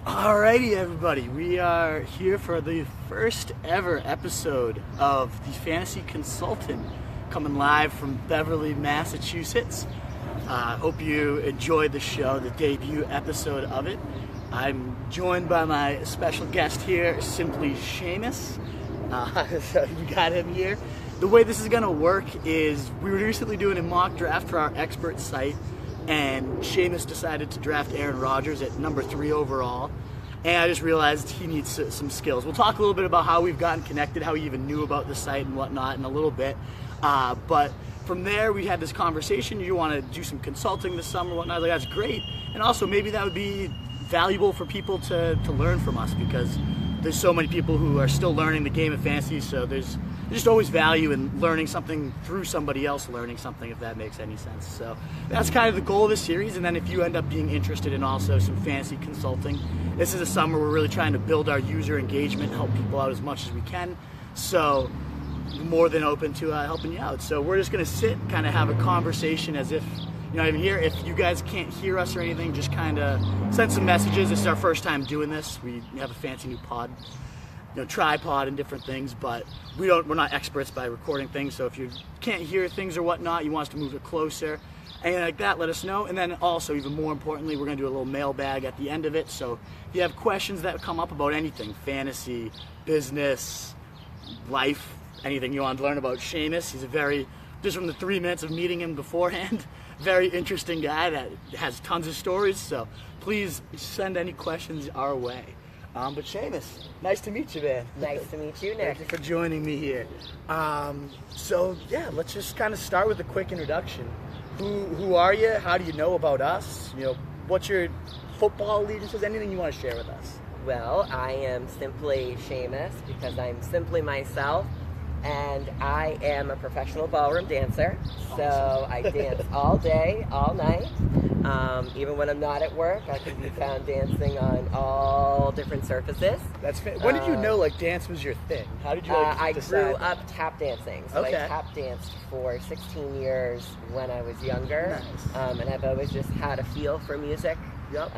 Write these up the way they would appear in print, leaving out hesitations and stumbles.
Alrighty, everybody. We are here for the first ever episode of The Fantasy Consultant, coming live from Beverly, Massachusetts. Hope you enjoyed the show, the debut episode of it. I'm joined by my special guest here, Simply Shamus. So you got him here. The way this is going to work is we were recently doing a mock draft for our expert site, and Shamus decided to draft Aaron Rodgers at number 3 overall. And I just realized he needs some skills. We'll talk a little bit about how we've gotten connected, how he even knew about the site and whatnot in a little bit. But from there, we had this conversation. You want to do some consulting this summer, whatnot. I was like, that's great. And also, maybe that would be valuable for people to learn from us, because there's so many people who are still learning the game of fantasy. So there's just always value in learning something through somebody else learning something, if that makes any sense. So that's kind of the goal of this series. And then if you end up being interested in also some fantasy consulting, this is a summer we're really trying to build our user engagement, help people out as much as we can. So more than open to helping you out. So we're just going to sit, kind of have a conversation as if you're not even here. If you guys can't hear us or anything, just kind of send some messages. This is our first time doing this. We have a fancy new pod, tripod and different things, but we're not experts by recording things. So if you can't hear things or whatnot, you want us to move it closer, anything like that, let us know. And then also, even more importantly, we're going to do a little mailbag at the end of it. So if you have questions that come up about anything, fantasy, business, life, anything you want to learn about Shamus, he's just from the 3 minutes of meeting him beforehand, very interesting guy that has tons of stories. So please send any questions our way. But Shamus, nice to meet you, man. Nice to meet you, Nick. Thank you for joining me here. So yeah, let's just kind of start with a quick introduction. Who are you? How do you know about us? What's your football allegiances? Anything you want to share with us? Well, I am Simply Shamus because I'm simply myself, and I am a professional ballroom dancer. Awesome. So I dance all day, all night. Even when I'm not at work, I can be found dancing on all different surfaces. When did you know dance was your thing? How did you I decide? grew up tap dancing. So okay. I tap danced for 16 years when I was younger. Nice. And I've always just had a feel for music. Yep.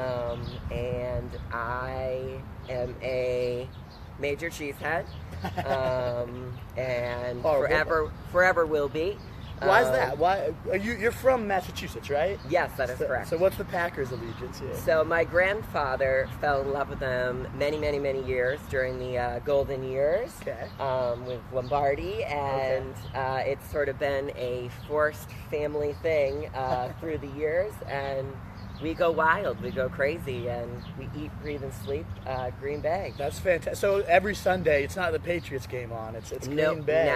And I am a major cheesehead. And forever will be. Why is that? Why you're from Massachusetts, right? Yes, that is correct. So what's the Packers' allegiance here? So my grandfather fell in love with them many years during the golden years. Okay. With Lombardi, and it's sort of been a forced family thing through the years, and we go wild, we go crazy, and we eat, breathe, and sleep Green Bay. That's fantastic. So every Sunday, it's not the Patriots game on, it's Green Bay.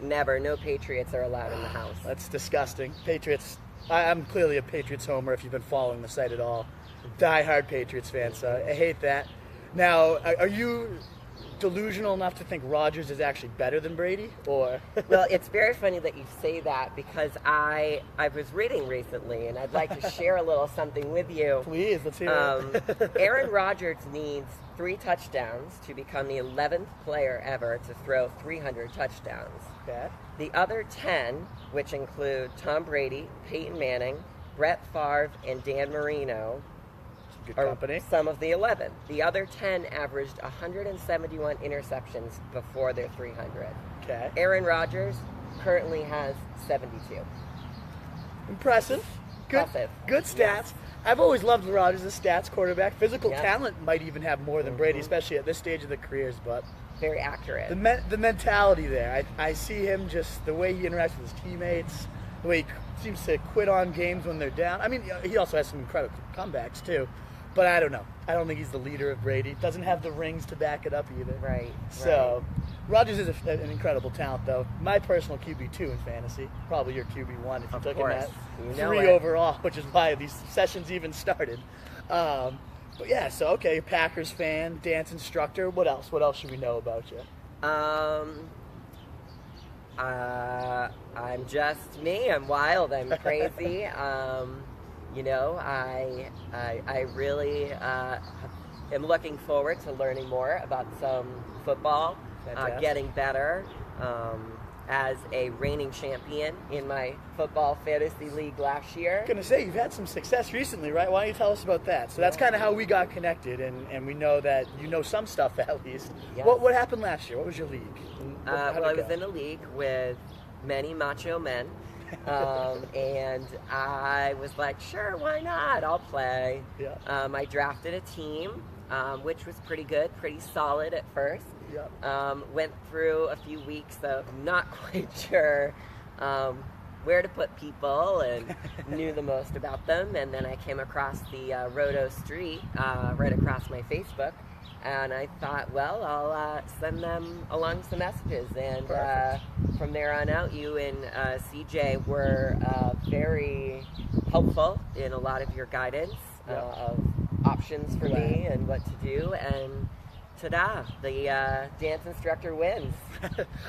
Never. No Patriots are allowed in the house. That's disgusting. Patriots, I'm clearly a Patriots homer if you've been following the site at all. Die-hard Patriots fan, so I hate that. Now, are you delusional enough to think Rodgers is actually better than Brady, or? Well, it's very funny that you say that, because I was reading recently, and I'd like to share a little something with you. Please, let's hear it. Aaron Rodgers needs 3 touchdowns to become the 11th player ever to throw 300 touchdowns. Okay. The other 10, which include Tom Brady, Peyton Manning, Brett Favre, and Dan Marino, good company. Some of the 11. The other 10 averaged 171 interceptions before their 300. Okay. Aaron Rodgers currently has 72. Impressive. Good stats. Yes. I've always loved Rodgers as stats quarterback. Physical talent might even have more than Brady, especially at this stage of their careers, but very accurate. The mentality there. I see him, just the way he interacts with his teammates, the way he seems to quit on games when they're down. I mean, he also has some incredible comebacks too. But I don't know. I don't think he's the leader of Brady. Doesn't have the rings to back it up either. Right. So, Rodgers is an incredible talent, though. My personal QB2 in fantasy. Probably your QB1 if you took him at 3 overall, which is why these sessions even started. But yeah, so okay, Packers fan, dance instructor. What else? What else should we know about you? I'm just me. I'm wild. I'm crazy. I really am looking forward to learning more about some football, getting better, as a reigning champion in my football fantasy league last year. I'm going to say, you've had some success recently, right? Why don't you tell us about that? So that's kind of how we got connected, and we know that you know some stuff at least. Yes. What happened last year? What was your league? Well, I was in a league with many macho men, and I was like, sure, why not? I'll play. Yeah. I drafted a team, which was pretty good, pretty solid at first. Yep. Went through a few weeks of not quite sure where to put people and knew the most about them. And then I came across the Roto street right across my Facebook. And I thought, well, I'll send them along some messages. And from there on out, you and CJ were very helpful in a lot of your guidance of options for me and what to do. And ta-da, the dance instructor wins.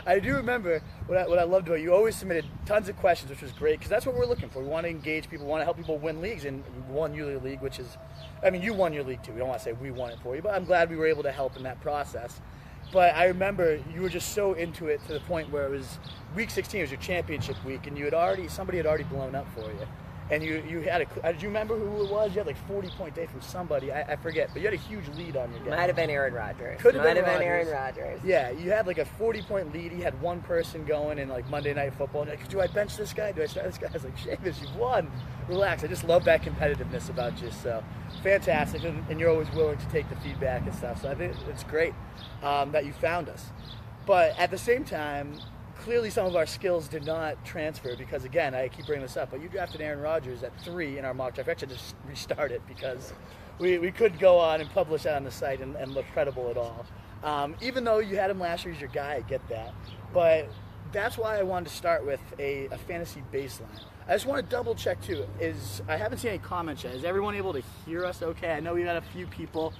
I do remember what I loved about you. You always submitted tons of questions, which was great, because that's what we're looking for. We want to engage people, we want to help people win leagues, and we won your league, which is, I mean, you won your league too. We don't want to say we won it for you, but I'm glad we were able to help in that process. But I remember you were just so into it to the point where it was week 16, it was your championship week, and somebody had already blown up for you. And you had did you remember who it was? You had like 40-point day from somebody. I forget, but you had a huge lead on your guy. Might have been Aaron Rodgers. Could have been Aaron Rodgers. Yeah, you had like a 40-point lead. He had one person going in like Monday Night Football. And like, do I bench this guy? Do I start this guy? I was like, Shamus, you won. Relax. I just love that competitiveness about you. So fantastic, and you're always willing to take the feedback and stuff. So I think it's great that you found us. But at the same time, clearly some of our skills did not transfer because, again, I keep bringing this up, but you drafted Aaron Rodgers at 3 in our mock draft. Actually, just restart it because we could go on and publish that on the site and look credible at all. Even though you had him last year as your guy, I get that. But that's why I wanted to start with a fantasy baseline. I just want to double check too, I haven't seen any comments yet. Is everyone able to hear us okay? I know we got a few people.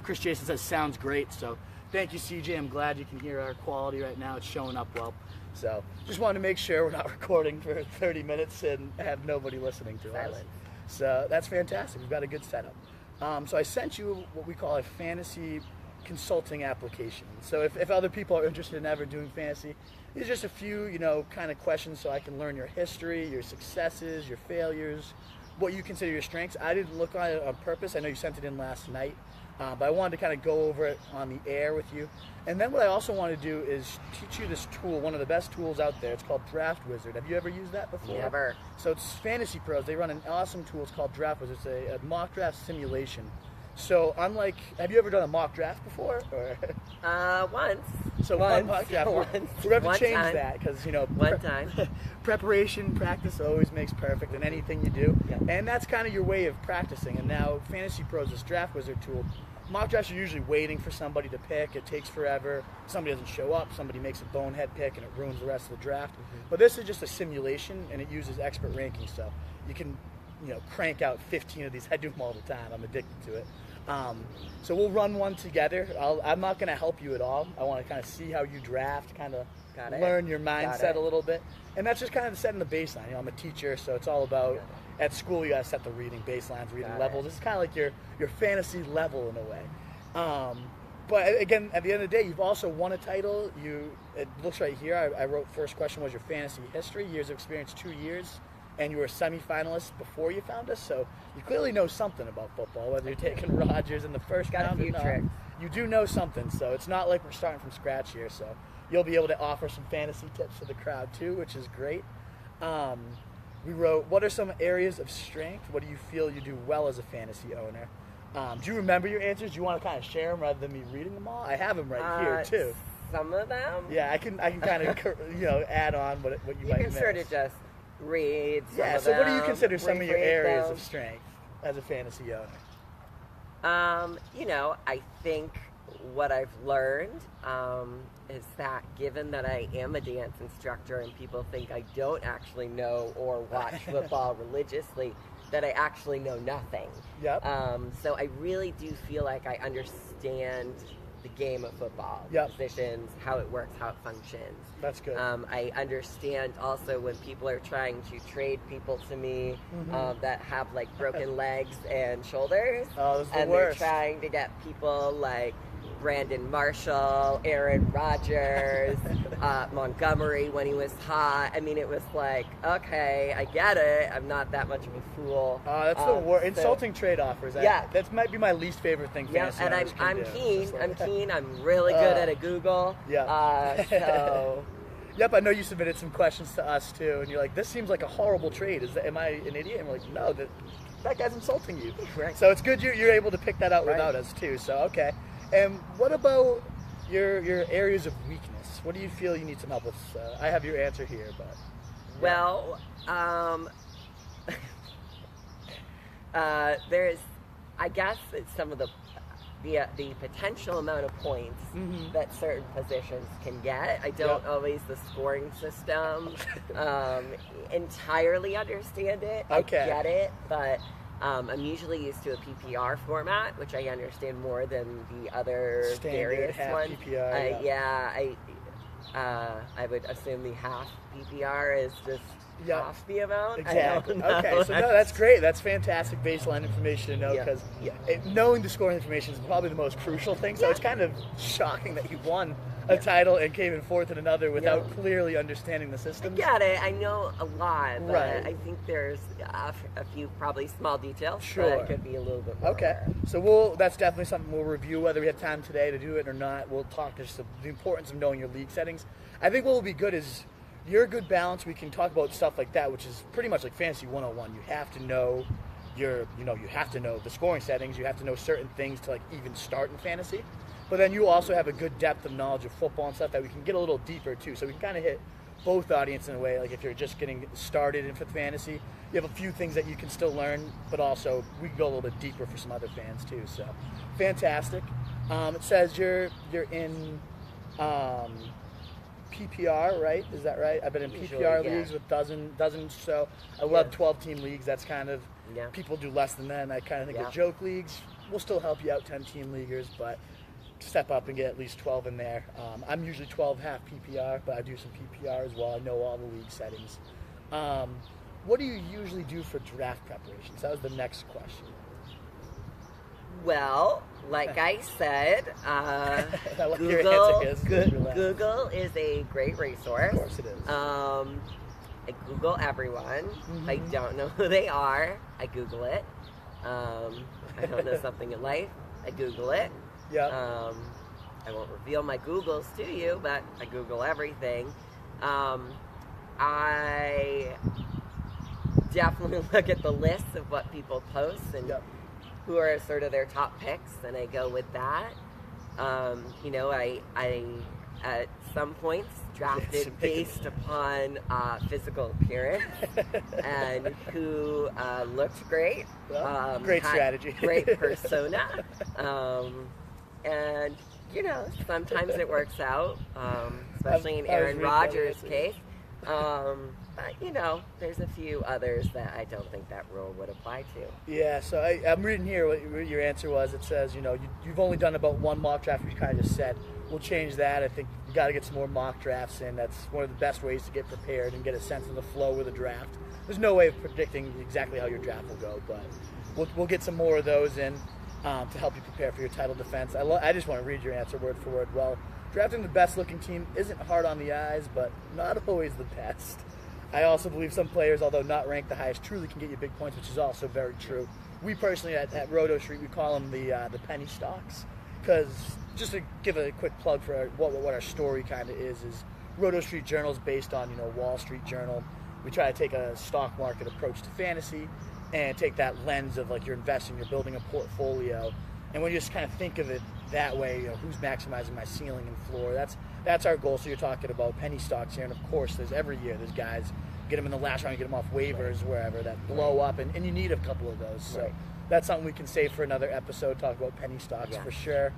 Chris Jason says, sounds great. So thank you, CJ. I'm glad you can hear our quality right now. It's showing up well. So just wanted to make sure we're not recording for 30 minutes and have nobody listening to us. So that's fantastic. We've got a good setup. So I sent you what we call a fantasy consulting application. So if other people are interested in ever doing fantasy, these are just a few, kind of questions so I can learn your history, your successes, your failures, what you consider your strengths. I didn't look on it on purpose. I know you sent it in last night. But I wanted to kind of go over it on the air with you. And then what I also want to do is teach you this tool, one of the best tools out there. It's called Draft Wizard. Have you ever used that before? Never. So it's Fantasy Pros. They run an awesome tool. It's called Draft Wizard. It's a mock draft simulation. So have you ever done a mock draft before? Or? Once. So one mock draft. We're going to have to change that because, one time. Preparation, practice always makes perfect in anything you do. Yep. And that's kind of your way of practicing. And now Fantasy Pros, this Draft Wizard tool, mock drafts are usually waiting for somebody to pick. It takes forever. Somebody doesn't show up. Somebody makes a bonehead pick, and it ruins the rest of the draft. Mm-hmm. But this is just a simulation, and it uses expert ranking. So you can, crank out 15 of these. I do them all the time. I'm addicted to it. So we'll run one together. I'm not going to help you at all. I want to kind of see how you draft, kind of learn your mindset a little bit. And that's just kind of setting the baseline. I'm a teacher, so it's all about at school you got to set the reading baselines, reading levels. This is kind of like your fantasy level in a way. But again, at the end of the day, you've also won a title. It looks right here. I wrote first question was your fantasy history, years of experience, 2 years. And you were a semifinalist before you found us, so you clearly know something about football, whether you're taking Rodgers in the first round or not. You do know something, so it's not like we're starting from scratch here. So you'll be able to offer some fantasy tips to the crowd too, which is great. We wrote, what are some areas of strength? What do you feel you do well as a fantasy owner? Do you remember your answers? Do you want to kind of share them rather than me reading them all? I have them right here too. Some of them? Yeah, I can kind of add on what you might miss. You can sort of just read some of so them, what do you consider some of your areas them. of strength as a fantasy owner? I think what I've learned is that given that I am a dance instructor and people think I don't actually know or watch football religiously, that I actually know nothing. Yep. So I really do feel like I understand the game of football, positions, how it works, how it functions. That's good. I understand also when people are trying to trade people to me that have like broken legs and shoulders, Oh, those are the and worst. they're trying to get people like Brandon Marshall, Aaron Rodgers, Montgomery when he was hot. I mean, it was like, okay, I get it. I'm not that much of a fool. That's the worst. Insulting trade offers. That might be my least favorite thing. Yeah, and I'm keen. I'm really good at a Google. Yeah. So. Yep, I know you submitted some questions to us too, and you're like, "This seems like a horrible trade. Am I an idiot?" And we're like, "No, that guy's insulting you." Right. So it's good you're able to pick that out without us too. So okay. And what about your areas of weakness? What do you feel you need some help with? I have your answer here, but yeah. Well, there's, I guess, it's some of the potential amount of points that certain positions can get. I don't always the scoring system entirely understand it. Okay. I get it, but I'm usually used to a PPR format, which I understand more than the other Standard, various half ones. PPR, I would assume the half PPR is just half the amount. Exactly. Okay, so no, that's great. That's fantastic baseline information to know, because knowing the scoring information is probably the most crucial thing. So it's kind of shocking that you won a title and came in fourth in another without clearly understanding the system. I get it. I know a lot, but right. I think there's a few probably small details Sure. that could be a little bit more. Okay, so that's definitely something we'll review, whether we have time today to do it or not. We'll talk just the importance of knowing your league settings. I think what will be good is your good balance. We can talk about stuff like that, which is pretty much like Fantasy 101. You have to know you have to know the scoring settings. You have to know certain things to like even start in fantasy. But then you also have a good depth of knowledge of football and stuff that we can get a little deeper too. So we can kind of hit both audiences in a way. Like if you're just getting started in fantasy, you have a few things that you can still learn, but also we can go a little bit deeper for some other fans too. So fantastic. It says you're in PPR, right? Is that right? I've been in PPR leagues with dozens. So I love 12-team leagues. That's kind of people do less than that. And I kind of think of joke leagues. We'll still help you out, 10-team leaguers, but step up and get at least 12 in there. I'm usually 12 half PPR, but I do some PPR as well. I know all the league settings. What do you usually do for draft preparations? That was the next question. Well, like I said, Google is a great resource. Of course it is. I Google everyone. I don't know who they are. I Google it. I don't know something in life. I Google it. Yeah. I won't reveal my Googles to you, but I Google everything. I definitely look at the lists of what people post and who are sort of their top picks, and I go with that. I at some points drafted based upon physical appearance and who looked great. Great strategy. Great persona. And, sometimes it works out, especially in Aaron Rodgers' case. But, there's a few others that I don't think that rule would apply to. Yeah, so I'm reading here what your answer was. It says, you've only done about one mock draft, which you kind of just said. We'll change that. I think you got to get some more mock drafts in. That's one of the best ways to get prepared and get a sense of the flow with a draft. There's no way of predicting exactly how your draft will go, but we'll get some more of those in to help you prepare for your title defense. I just want to read your answer word for word. Well, drafting the best-looking team isn't hard on the eyes, but not always the best. I also believe some players, although not ranked the highest, truly can get you big points, which is also very true. We personally at Roto Street, we call them the penny stocks, because just to give a quick plug for what our story kind of is Roto Street Journal is based on Wall Street Journal. We try to take a stock market approach to fantasy and take that lens of like you're investing, you're building a portfolio, and when you just kind of think of it that way, who's maximizing my ceiling and floor. That's our goal. So you're talking about penny stocks here, and of course, every year there's guys, get them in the last round, get them off waivers, wherever, that blow up, and you need a couple of those. So that's something we can save for another episode, talk about penny stocks for sure.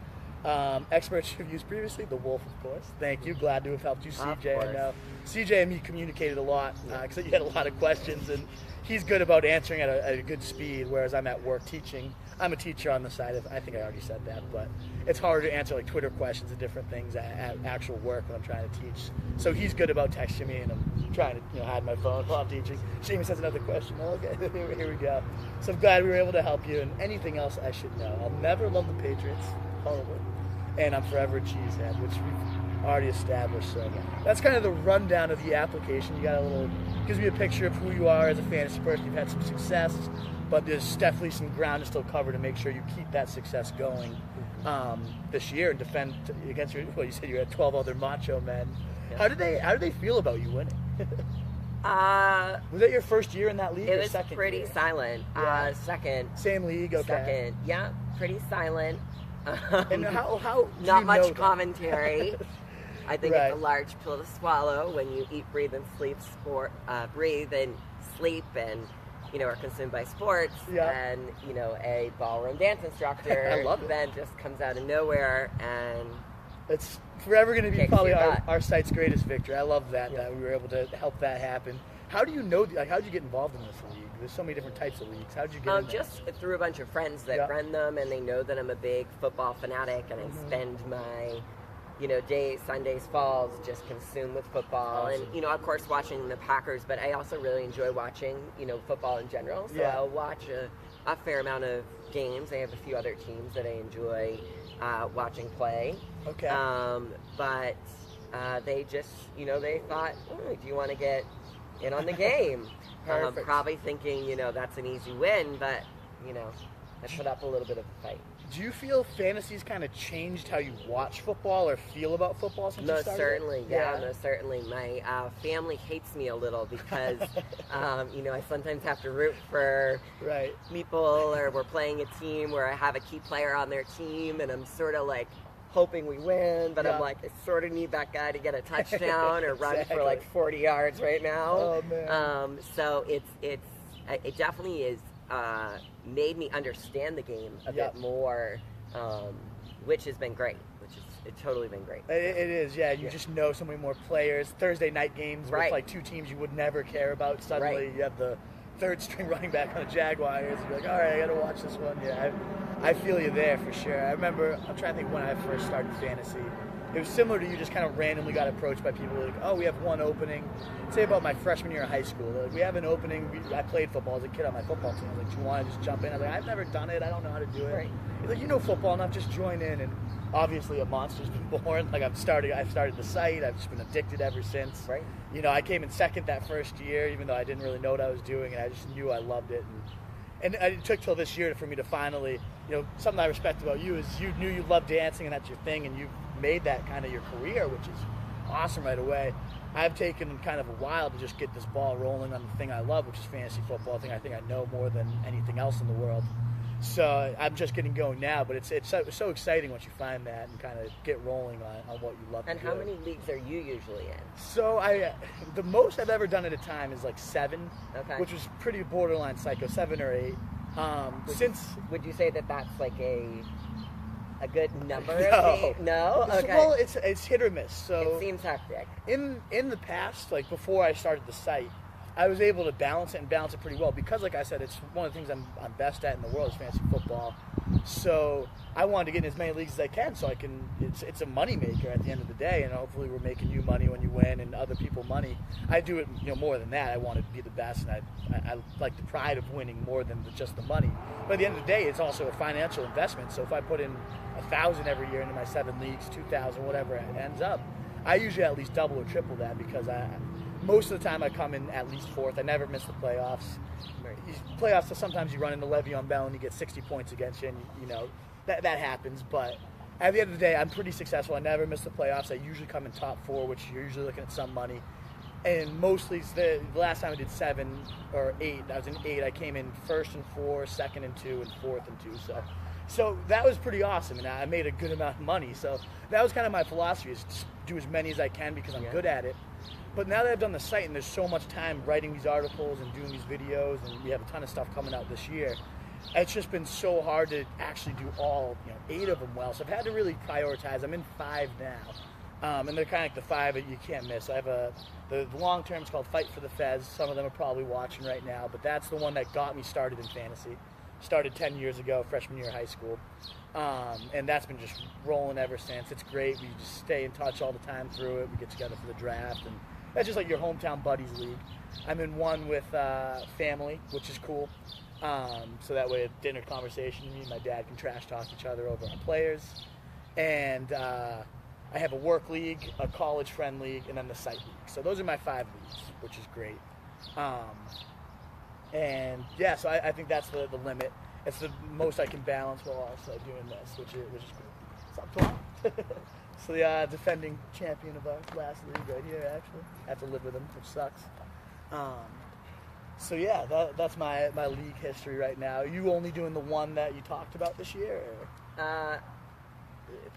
Experts you've used previously, the Wolf, of course. Thank you. Glad to have helped you, CJ. I know CJ and me communicated a lot because you had a lot of questions, and he's good about answering at a good speed, whereas I'm at work teaching. I'm a teacher on the side of, I think I already said that, but it's harder to answer like Twitter questions and different things at actual work when I'm trying to teach. So he's good about texting me, and I'm trying to hide my phone while I'm teaching. Seamus has another question. Okay, here we go. So I'm glad we were able to help you. And anything else I should know? I'll never love the Patriots. Horrible. and I'm forever a cheesehead, which we've already established. So that's kind of the rundown of the application. You got a little, gives me a picture of who you are as a fantasy person. You've had some success, but there's definitely some ground to still cover to make sure you keep that success going this year and defend against your. Well, you said you had 12 other macho men. Yeah. How did they feel about you winning? Was that your first year in that league? It was second pretty year? silent. Yeah. Second. Same league. Okay. Second. Yeah, pretty silent. And how not much commentary. I think right. it's a large pill to swallow when you eat, breathe, and sleep breathe and sleep and are consumed by sports. Yeah. And a ballroom dance instructor I love it. then just comes out of nowhere and it's forever going to be probably your our site's greatest victory. I love that Yeah. that we were able to help that happen. How do you know? How did you get involved in this league? There's so many different types of leagues. How did you get in there? Just through a bunch of friends that run them, and they know that I'm a big football fanatic, and I spend my days, Sundays, falls just consumed with football. Awesome. And of course watching the Packers, but I also really enjoy watching football in general. So I'll watch a fair amount of games. I have a few other teams that I enjoy watching play. Okay. But they just they thought, do you want to get in on the game? Probably thinking that's an easy win, but I put up a little bit of a fight. Do you feel fantasy's kind of changed how you watch football or feel about football since you started? Certainly, most certainly. My family hates me a little because, I sometimes have to root for people, or we're playing a team where I have a key player on their team, and I'm sort of like hoping we win, but I'm like, I sort of need that guy to get a touchdown or run for like 40 yards right now. Oh, man. So it definitely is made me understand the game a bit more, which has been great. It's totally been great. It is, yeah. You just know so many more players. Thursday night games with like two teams you would never care about. Suddenly you have the third string running back on the Jaguars. You're like, all right, I got to watch this one. Yeah, I feel you there for sure. I remember, I'm trying to think when I first started fantasy. It was similar to you, just kind of randomly got approached by people like, oh, we have one opening. Say about my freshman year of high school. They're like, we have an opening. I played football as a kid on my football team. Like, do you want to just jump in? I was like, I've never done it. I don't know how to do it. Right. He's like, you know football enough, just join in. And obviously a monster's been born. Like, I've started the site. I've just been addicted ever since. Right. I came in second that first year, even though I didn't really know what I was doing, and I just knew I loved it. And it took till this year for me to finally, something I respect about you is you knew you loved dancing and that's your thing, and you made that kind of your career, which is awesome right away. I've taken kind of a while to just get this ball rolling on the thing I love, which is fantasy football, a thing I think I know more than anything else in the world. So I'm just getting going now, but it's so exciting once you find that and kind of get rolling on what you love to do. And how many leagues are you usually in? So the most I've ever done at a time is like 7, which was pretty borderline psycho, 7 or 8. Would you say that that's like a good number? No? Okay. Well, it's hit or miss. So it seems hectic. In the past, like before I started the site, I was able to balance it pretty well because, like I said, it's one of the things I'm best at in the world is fantasy football. So I wanted to get in as many leagues as I can, so I can. It's a money maker at the end of the day, and hopefully we're making you money when you win and other people money. I do it, more than that. I want to be the best, and I like the pride of winning more than just the money. But at the end of the day, it's also a financial investment. So if I put in 1,000 every year into my 7 leagues, 2,000, whatever it ends up, I usually at least double or triple that because most of the time I come in at least 4th. I never miss the playoffs. Playoffs, so sometimes you run into Le'Veon Bell and you get 60 points against you, and that happens. But at the end of the day, I'm pretty successful. I never miss the playoffs. I usually come in top 4, which you're usually looking at some money. And mostly, the last time I did 7 or 8, I was in 8. I came in 1st and 4, 2nd and 2, and 4th and 2. So that was pretty awesome, and I made a good amount of money. So that was kind of my philosophy, is just do as many as I can because I'm good at it. But now that I've done the site and there's so much time writing these articles and doing these videos, and we have a ton of stuff coming out this year, it's just been so hard to actually do all 8 of them well. So I've had to really prioritize. I'm in 5 now, and they're kind of like the 5 that you can't miss. I have the long term is called Fight for the Fez. Some of them are probably watching right now, but that's the one that got me started in fantasy. Started 10 years ago, freshman year of high school, and that's been just rolling ever since. It's great. We just stay in touch all the time through it. We get together for the draft, and that's just like your hometown buddies league. I'm in one with family, which is cool. So that way at dinner conversation, me and my dad can trash talk each other over our players. and I have a work league, a college friend league, and then the site league. So those are my 5 leagues, which is great. And yeah, so I think that's the limit. It's the most I can balance while also doing this, which is great. So I'm 12. So the defending champion of our last league right here, actually. I have to live with him, which sucks. So yeah, that's my league history right now. Are you only doing the one that you talked about this year? Or?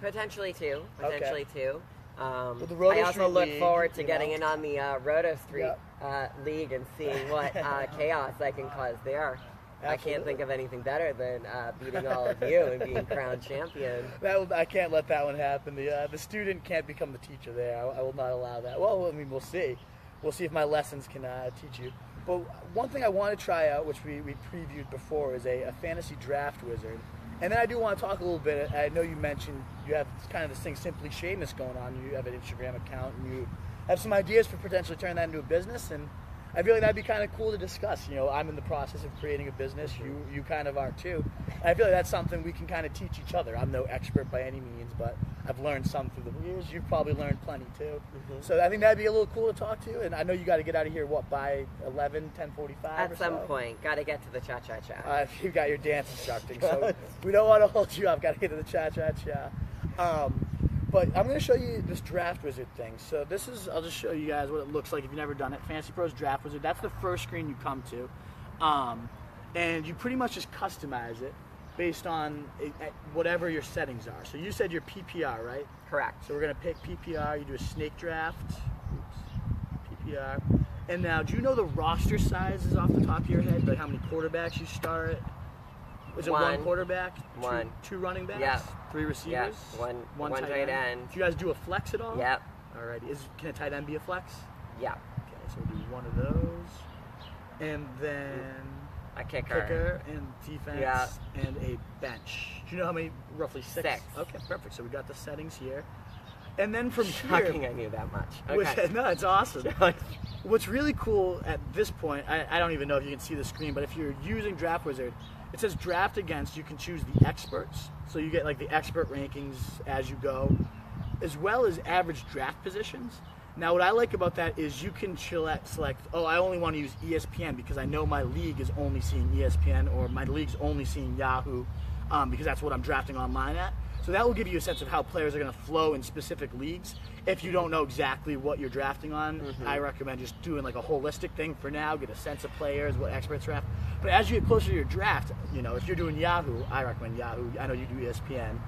Potentially 2. Potentially okay. 2. The Roto I also Street look League, forward to getting in on the Roto Street yep. League and seeing what chaos I can cause there. Absolutely. I can't think of anything better than beating all of you and being crowned champion. I can't let that one happen. The student can't become the teacher there. I will not allow that. Well, I mean, we'll see. We'll see if my lessons can teach you. But one thing I want to try out, which we previewed before, is a fantasy draft wizard. And then I do want to talk a little bit. I know you mentioned you have kind of this thing, Simply Shamus, going on. You have an Instagram account, and you have some ideas for potentially turning that into a business. And I feel like that'd be kind of cool to discuss. You know, I'm in the process of creating a business. You kind of are too. And I feel like that's something we can kind of teach each other. I'm no expert by any means, but I've learned some through the years. You've probably learned plenty too. Mm-hmm. So I think that'd be a little cool to talk to. And I know you got to get out of here, by 10:45 At some point. Got to get to the cha-cha-cha. You got your dance instructing, so we don't want to hold you up. Got to get to the cha-cha-cha. But I'm going to show you this draft wizard thing. So I'll just show you guys what it looks like if you've never done it. Fantasy Pros Draft Wizard. That's the first screen you come to. And you pretty much just customize it based on whatever your settings are. So you said your PPR, right? Correct. So we're going to pick PPR. You do a snake draft. Oops. PPR. And now, do you know the roster sizes off the top of your head? Like how many quarterbacks you start? Is it one quarterback? Two running backs? Yeah. 3 receivers? Yeah. One tight end. Do you guys do a flex at all? Yep. Alrighty. Can a tight end be a flex? Yeah. Okay, so we'll do one of those. And then a kicker and defense and a bench. Do you know how many? Roughly 6? 6. Okay, perfect. So we got the settings here. And then from Shocking here, I knew that much. Okay. No, it's awesome. What's really cool at this point, I don't even know if you can see the screen, but if you're using Draft Wizard, it says draft against. You can choose the experts, so you get like the expert rankings as you go, as well as average draft positions. Now, what I like about that is you can select, I only want to use ESPN because I know my league is only seeing ESPN, or my league's only seeing Yahoo, because that's what I'm drafting online at. So that will give you a sense of how players are going to flow in specific leagues. If you don't know exactly what you're drafting on, I recommend just doing like a holistic thing for now, get a sense of players, what experts draft. But as you get closer to your draft, if you're doing Yahoo, I recommend Yahoo. I know you do ESPN.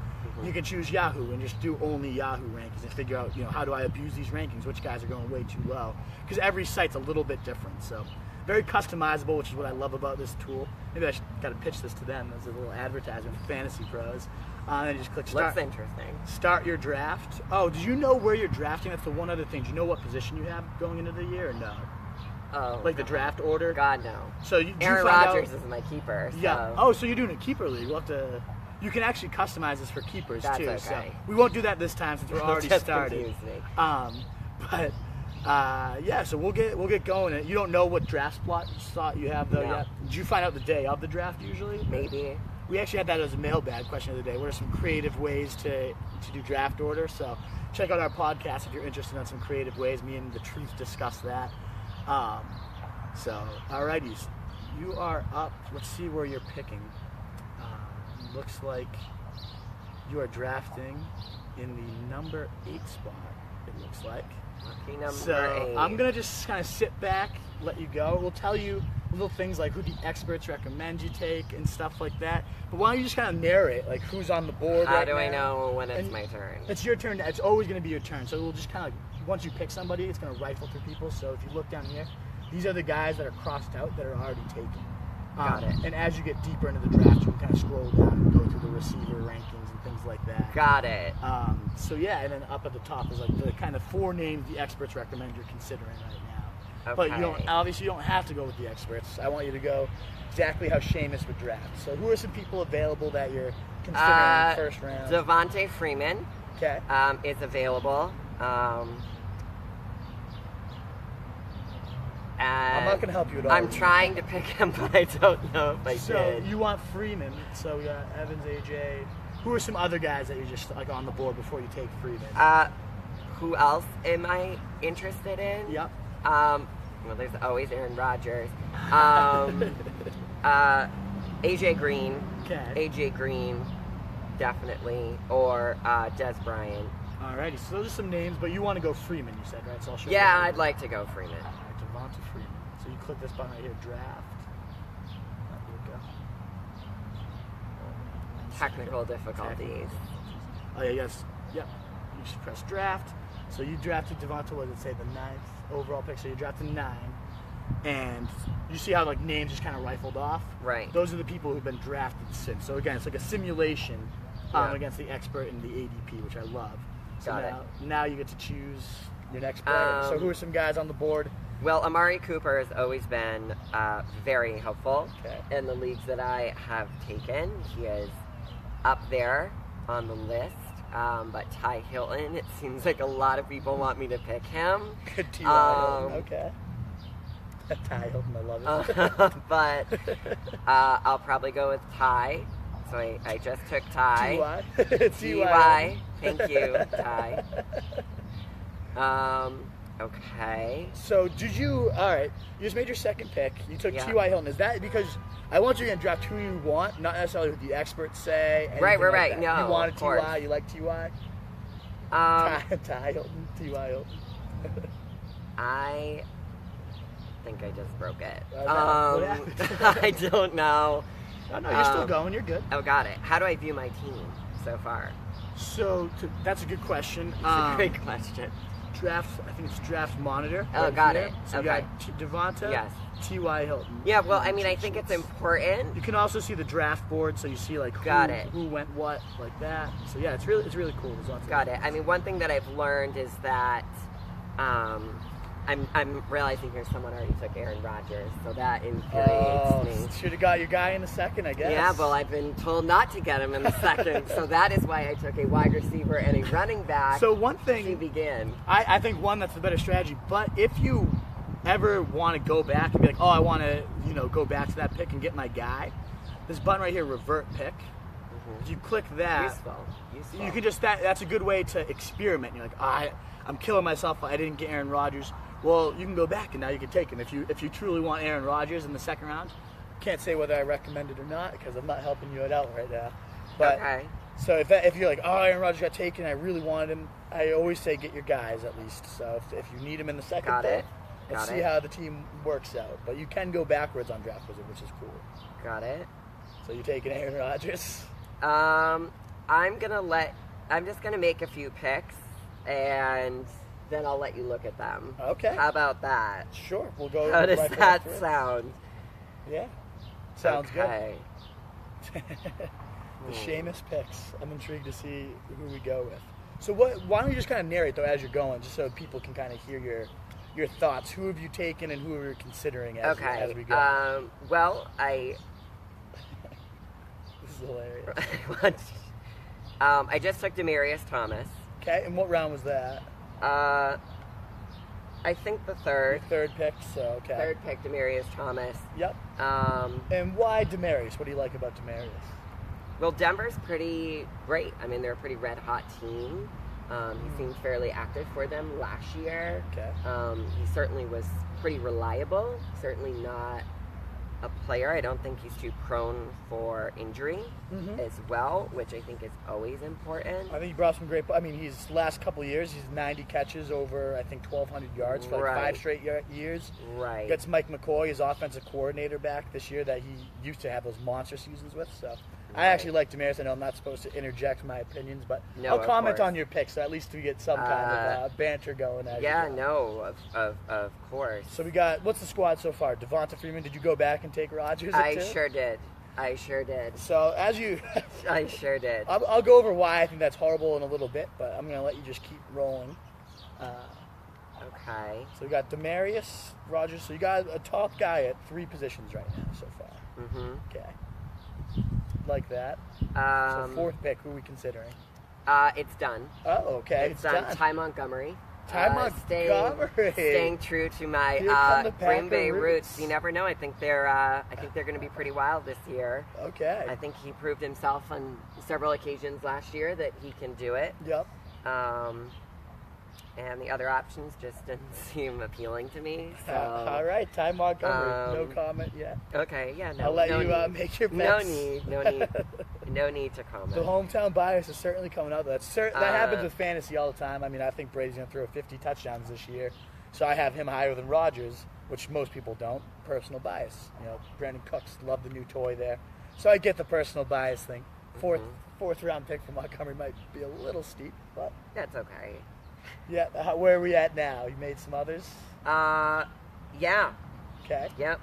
You can choose Yahoo and just do only Yahoo rankings and figure out, how do I abuse these rankings? Which guys are going way too low? Because every site's a little bit different. So very customizable, which is what I love about this tool. Maybe I should kind of pitch this to them as a little advertisement for Fantasy Pros. And just click start. Looks interesting. Start your draft. Oh, did you know where you're drafting? That's the one other thing. Do you know what position you have going into the year or no? Oh. Like the draft order? God, no. So Aaron Rodgers is my keeper. So. Yeah. Oh, so you're doing a keeper league. We'll have to. You can actually customize this for keepers That's too. Okay. So we won't do that this time since we're already started. So we'll get going. You don't know what draft slot you have though yet. Did you find out the day of the draft usually? Maybe. We actually had that as a mailbag question of the day. What are some creative ways to do draft order? So check out our podcast if you're interested in some creative ways. Me and the Truth discuss that. Alrighty, you are up. Let's see where you're picking. Looks like you are drafting in the number 8 spot. It looks like. Lucky number 8. I'm gonna just kind of sit back, let you go. We'll tell you little things like who the experts recommend you take and stuff like that. But why don't you just kind of narrate like who's on the board? How do I know when it's my turn? It's your turn. It's always going to be your turn. So we'll just kind of once you pick somebody, it's going to rifle through people. So if you look down here, these are the guys that are crossed out that are already taken. Got it. And as you get deeper into the draft, you can kind of scroll down and go through the receiver rankings and things like that. Got it. And then up at the top is like the kind of 4 names the experts recommend you're considering right now. Okay. But you don't have to go with the experts. I want you to go exactly how Shamus would draft. So who are some people available that you're considering in the first round? Devontae Freeman. Okay. Is available. I'm not going to help you at all. I'm trying to pick him, but I don't know if I did. So you want Freeman. So we got Evans, AJ, Who are some other guys that you're just like on the board before you take Freeman? Who else am I interested in? Yep. Well, there's always Aaron Rodgers. AJ Green. Okay. AJ Green, definitely. Or Des Bryant. Alrighty, so those are some names, but you want to go Freeman, you said, right? So I'll show Yeah, you. I'd like to go Freeman. Alright, Devonta Freeman. So you click this button right here, draft. There you go. Technical difficulties. Oh yeah, yes. Yep. You just press draft. So you drafted Devonta, what did it say, the 9th overall pick? So you drafted 9. And you see how like names just kind of rifled off? Right. Those are the people who've been drafted since. So again, it's like a simulation against the expert and the ADP, which I love. So Got it. Now you get to choose your next player. So who are some guys on the board? Well, Amari Cooper has always been very helpful in the leagues that I have taken. He is up there on the list. But Ty Hilton, it seems like a lot of people want me to pick him. T.Y. Hilton, okay. Ty Hilton, I love it. But I'll probably go with Ty. So I just took Ty. T.Y. T.Y. Thank you, Ty. Okay. So did you, alright, you just made your second pick. You took T.Y. Hilton. Is that because I want you to draft who you want, not necessarily what the experts say? Right. Like No, you wanted of course. T.Y., you like T.Y.? Ty Hilton, T.Y. Hilton. I think I just broke it. What happened? I don't know. Oh, no, you're still going. You're good. Oh, got it. How do I view my team so far? So that's a good question. It's a great question. Draft, I think it's Draft Monitor. Oh, right got here. it. So Okay. you got Devonta, Yes. T.Y. Hilton. Yeah, well, I mean, I think it's important. You can also see the draft board, so you see like who went what, like that. So yeah, it's really cool. There's lots of Got it. I mean, one thing that I've learned is that I'm realizing here someone already took Aaron Rodgers, so that infuriates me. Should have got your guy in the second, I guess. Yeah, well, I've been told not to get him in the second, so that is why I took a wide receiver and a running back. So one thing to begin. I think that's the better strategy. But if you ever want to go back and be like, oh, I want to go back to that pick and get my guy, this button right here, revert pick. If you click that, Useful. you can just that's a good way to experiment. You're like, I'm killing myself. I didn't get Aaron Rodgers. Well, you can go back and now you can take him. If you truly want Aaron Rodgers in the second round, can't say whether I recommend it or not because I'm not helping you out right now. But so if you're like, oh, Aaron Rodgers got taken, I really wanted him, I always say get your guys at least. So if you need him in the second pick, and see how the team works out. But you can go backwards on Draft Wizard, which is cool. Got it. So you're taking Aaron Rodgers? I'm just gonna make a few picks and then I'll let you look at them. Okay. How about that? Sure. We'll go. How does that sound? Yeah. Sounds good. The Shamus picks. I'm intrigued to see who we go with. So why don't you just kind of narrate though as you're going, just so people can kind of hear your thoughts. Who have you taken and who are you considering as we go? Well, I. This is hilarious. I just took Demaryius Thomas. Okay, and what round was that? I think the third. Your third pick, so okay. Third pick, Demaryius Thomas. Yep. And why Demaryius? What do you like about Demaryius? Well, Denver's pretty great. I mean, they're a pretty red-hot team. He seemed fairly active for them last year. Okay. He certainly was pretty reliable. Certainly not a player. I don't think he's too prone for injury as well, which I think is always important. I think he brought some great. I mean, his last couple of years, he's 90 catches over, I think, 1,200 yards for like 5 straight years. Right. Gets Mike McCoy, his offensive coordinator, back this year that he used to have those monster seasons with. So I actually like Demaryius. I know I'm not supposed to interject my opinions, but I'll comment on your picks, so at least we get some kind of banter going. Of course. So we got, what's the squad so far? Devonta Freeman, did you go back and take Rodgers? I sure did. So as you... I sure did. I'll go over why I think that's horrible in a little bit, but I'm going to let you just keep rolling. Okay. So we got Demaryius, Rodgers. So you got a top guy at 3 positions right now so far. Okay. Like that. So 4th pick, who are we considering? It's done. Oh, okay. It's done. Ty Montgomery. Staying true to my Green Bay roots. You never know. I think they're going to be pretty wild this year. Okay. I think he proved himself on several occasions last year that he can do it. Yep. And the other options just didn't seem appealing to me. So, all right, Ty Montgomery. No comment yet. Okay, yeah. I'll let you make your bets. No need to comment. The hometown bias is certainly coming out. That happens with fantasy all the time. I mean, I think Brady's going to throw 50 touchdowns this year, so I have him higher than Rodgers, which most people don't. Personal bias. Brandon Cooks loved the new toy there, so I get the personal bias thing. Fourth round pick for Montgomery might be a little steep, but that's okay. Yeah, where are we at now? You made some others? Yeah. Okay. Yep.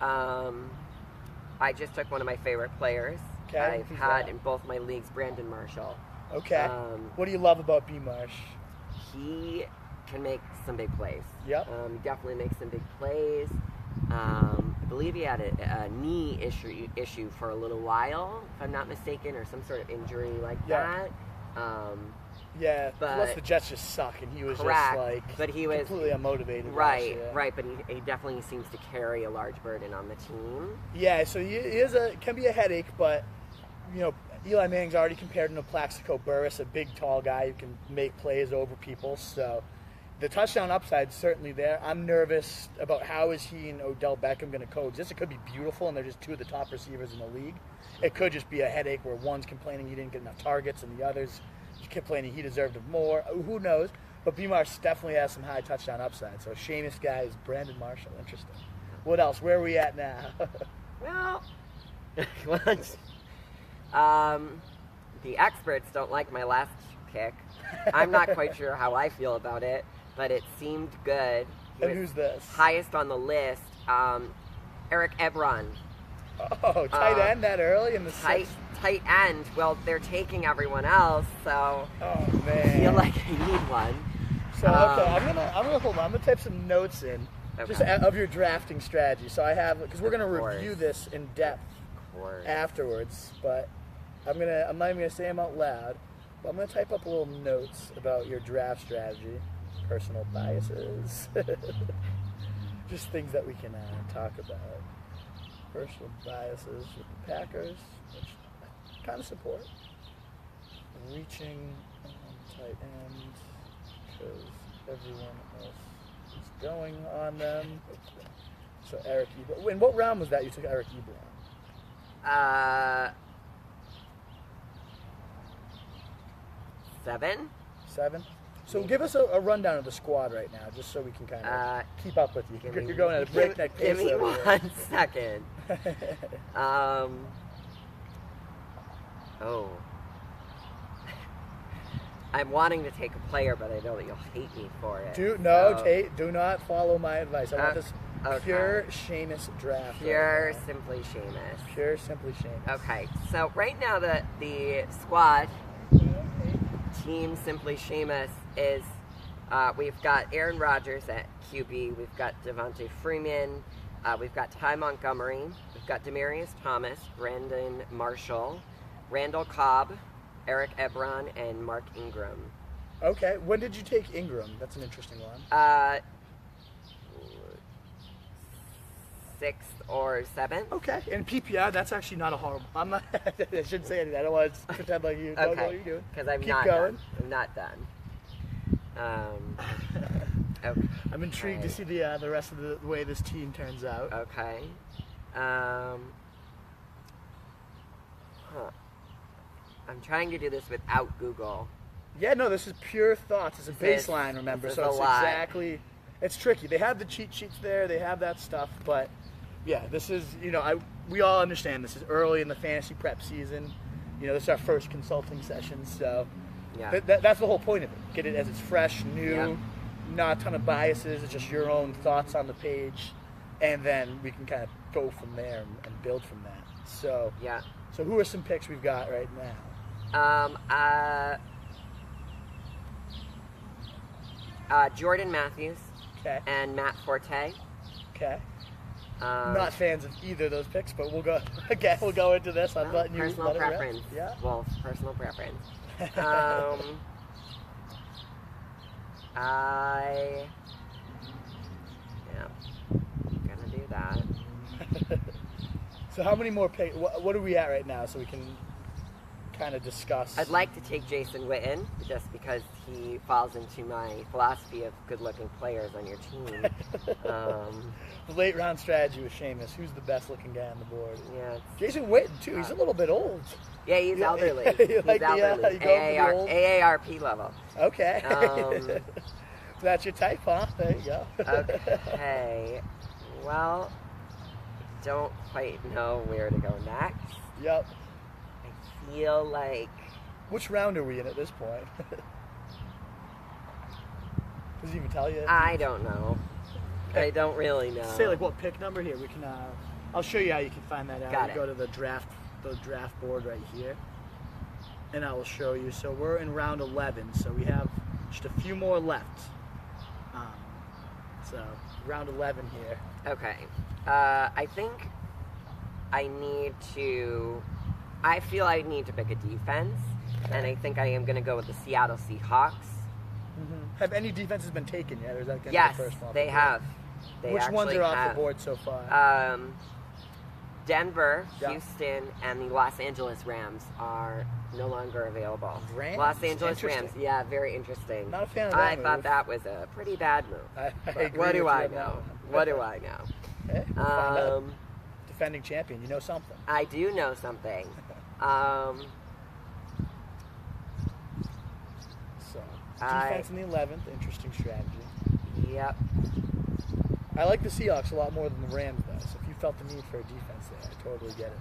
I just took one of my favorite players. Okay. I've had in both my leagues, Brandon Marshall. Okay. What do you love about B. Marsh? He can make some big plays. Yep. Definitely makes some big plays. I believe he had a knee issue for a little while, if I'm not mistaken, or some sort of injury like that. Yeah, plus the Jets just suck, and he was completely unmotivated. Right, but he definitely seems to carry a large burden on the team. Yeah, so he can be a headache, but Eli Manning's already compared him to Plaxico Burress, a big, tall guy who can make plays over people. So the touchdown upside's certainly there. I'm nervous about how is he and Odell Beckham going to coexist. It could be beautiful, and they're just two of the top receivers in the league. It could just be a headache where one's complaining he didn't get enough targets, and the other's complaining he deserved more. Who knows? But B. Marsh definitely has some high touchdown upside. So Shamus guy is Brandon Marshall. Interesting. What else? Where are we at now? Well, the experts don't like my last pick. I'm not quite sure how I feel about it, but it seemed good. And who's this? Highest on the list, Eric Ebron. Oh, tight end that early in the sixth? Tight end. Well, they're taking everyone else, so man. I feel like I need one. So I'm gonna hold on. I'm gonna type some notes in just of your drafting strategy. So I have, because we're gonna review this in depth afterwards. But I'm not even gonna say them out loud. But I'm gonna type up little notes about your draft strategy, personal biases, just things that we can talk about. Personal biases with the Packers, which I kind of support. Reaching on tight end because everyone else is going on them. So Eric Ebron. In what round was that you took Eric Ebron? 7. 7? So give us a rundown of the squad right now, just so we can kind of keep up with you. You're going at a breakneck pace. Give me 1 second. I'm wanting to take a player, but I know that you'll hate me for it. Do not follow my advice. I want this pure Shamus draft. Pure Simply Shamus. Pure Simply Shamus. Okay, so right now the squad, Team Simply Shamus, is we've got Aaron Rodgers at QB, we've got Devontae Freeman, we've got Ty Montgomery, we've got Demaryius Thomas, Brandon Marshall, Randall Cobb, Eric Ebron, and Mark Ingram. Okay, when did you take Ingram? That's an interesting one. 6th or 7th. Okay, and PPR, that's actually not a horrible. I'm not. I shouldn't say anything. I don't want to pretend like you don't know what you're doing. Because I'm Keep not going. done. I'm not done. I'm intrigued to see the rest of the way this team turns out. Okay. I'm trying to do this without Google. Yeah, no, this is pure thoughts. It's a baseline, remember? So it's exactly. It's tricky. They have the cheat sheets there. They have that stuff, but yeah, this is, we all understand this is early in the fantasy prep season. This is our first consulting session, so that's the whole point of it. Get it as it's fresh, new, not a ton of biases. It's just your own thoughts on the page, and then we can kind of go from there and build from that. So So who are some picks we've got right now? Jordan Matthews. Okay. And Matt Forte. Okay. Not fans of either of those picks, but we'll go. Again, we'll go into this. I'm letting you personal let it preference. rip. Yeah. Well, personal preference. Yeah, gonna do that. So how many more picks? What are we at right now so we can kind of discuss? I'd like to take Jason Witten just because he falls into my philosophy of good-looking players on your team. The late round strategy with Shamus. Who's the best looking guy on the board? Yeah, Jason Witten too. He's a little bit old. Yeah, he's elderly. You like he's elderly. AARP level. Okay. That's your type, huh? There you go. Okay. Well, don't quite know where to go next. Yep. I feel like... Which round are we in at this point? Does he even tell you? I don't know. I don't really know. Say like what pick number here? We can. I'll show you how you can find that out. Got it. Go to the draft board right here, and I will show you. So we're in round 11. So we have just a few more left. So round 11 here. Okay. I think I feel I need to pick a defense, and I think I am going to go with the Seattle Seahawks. Mm-hmm. Have any defenses been taken yet, or is that going to yes, be the first one? they have. Which ones are off the board so far? Denver, Houston, and the Los Angeles Rams are no longer available. Rams? Los Angeles Rams, yeah, very interesting. Not a fan of that I move. thought that was a pretty bad move. I agree what do with I you on that know? one. What do I know? Hey, we'll find out. Defending champion, you know something. I do know something. So, defense in the 11th, interesting strategy. Yep. I like the Seahawks a lot more than the Rams, though. So if you felt the need for a defense there, I totally get it.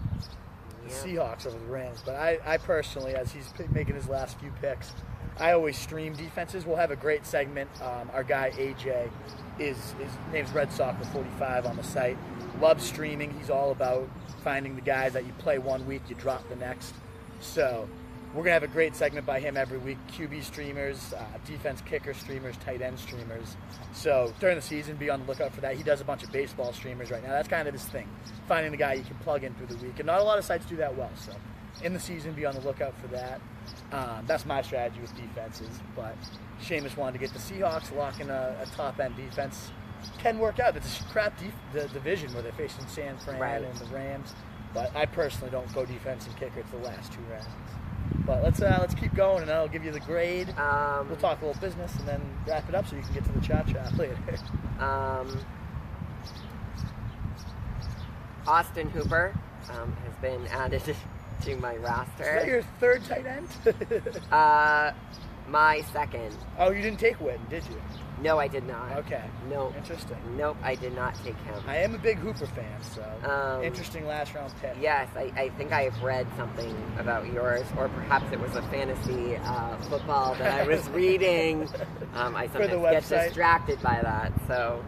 The Seahawks over the Rams. But I personally, as he's making his last few picks, I always stream defenses. We'll have a great segment. Our guy, AJ, his name's Red Soccer 45 on the site. Loves streaming. He's all about finding the guys that you play one week, you drop the next. So we're going to have a great segment by him every week. QB streamers, defense kicker streamers, tight end streamers. So during the season, be on the lookout for that. He does a bunch of baseball streamers right now. That's kind of his thing, finding the guy you can plug in through the week. And not a lot of sites do that well. So in the season, be on the lookout for that. That's my strategy with defenses. But Shamus wanted to get the Seahawks, lock in a top-end defense. Can work out. It's a crap division where they're facing San Fran and the Rams. But I personally don't go defense and kicker. It's the last two rounds. But let's keep going, and I'll give you the grade. We'll talk a little business, and then wrap it up so you can get to the cha-cha later. Austin Hooper has been added to my roster. Is that your third tight end? My second. Oh, you didn't take Witten, did you? No, I did not. Okay. No. Interesting. Nope, I did not take him. I am a big Hooper fan, so interesting last round pick. Yes, I think I have read something about yours, or perhaps it was a fantasy football that I was reading. I sometimes get distracted by that. So,